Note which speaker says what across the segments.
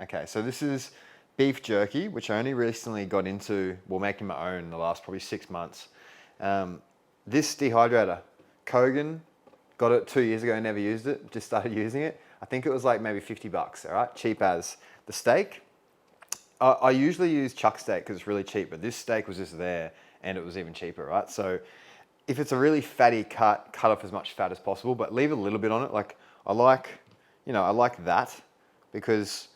Speaker 1: Okay, so this is beef jerky, which I only recently got into, well, making my own in the last probably 6 months. This dehydrator, Kogan, got it 2 years ago, never used it, just started using it. I think it was like maybe 50 bucks, all right? Cheap as. The steak, I usually use chuck steak because it's really cheap, but this steak was just there and it was even cheaper, right? So if it's a really fatty cut off as much fat as possible, but leave a little bit on it. Like I like that because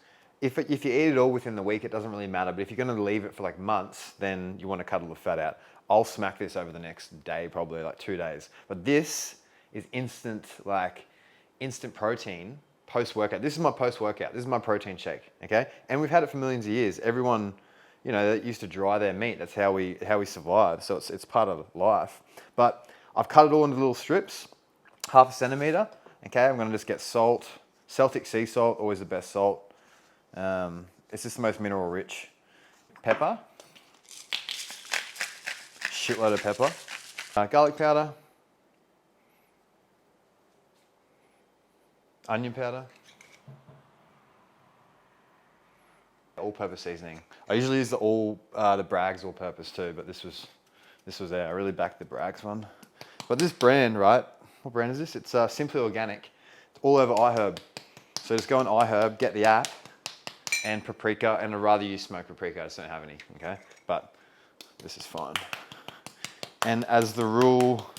Speaker 1: if you eat it all within the week, it doesn't really matter. But if you're going to leave it for like months, then you want to cut all the fat out. I'll smack this over the next day, probably like 2 days. But this is instant protein post-workout. This is my post-workout. This is my protein shake, okay? And we've had it for millions of years. Everyone, that used to dry their meat. That's how we survive. So it's part of life. But I've cut it all into little strips, 1/2 centimeter. Okay, I'm gonna just get salt. Celtic sea salt, always the best salt. It's just the most mineral rich. Pepper. Shitload of pepper. Garlic powder. Onion powder. All-purpose seasoning. I usually use the Bragg's all-purpose too, but this was there. I really backed the Bragg's one. But this brand, right? What brand is this? It's Simply Organic. It's all over iHerb. So just go on iHerb, get the app, and paprika. And I'd rather use smoked paprika. I just don't have any. Okay, but this is fine. And as the rule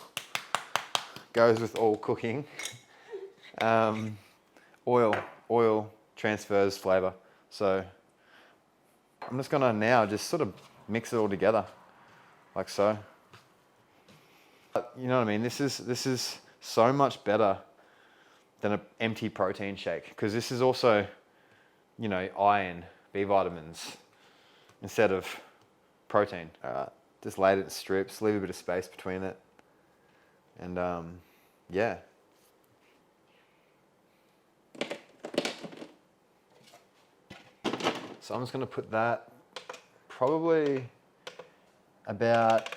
Speaker 1: goes with all cooking, oil transfers flavor. So I'm just gonna now just sort of mix it all together, like so. You know what I mean? This is so much better than an empty protein shake because this is also, iron, B vitamins instead of protein. All right, just lay it in strips, leave a bit of space between it, and yeah. So I'm just gonna put that probably about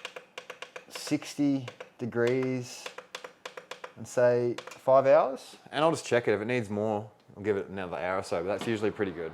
Speaker 1: 60 degrees and say 5 hours. And I'll just check it. If it needs more, I'll give it another hour or so, but that's usually pretty good.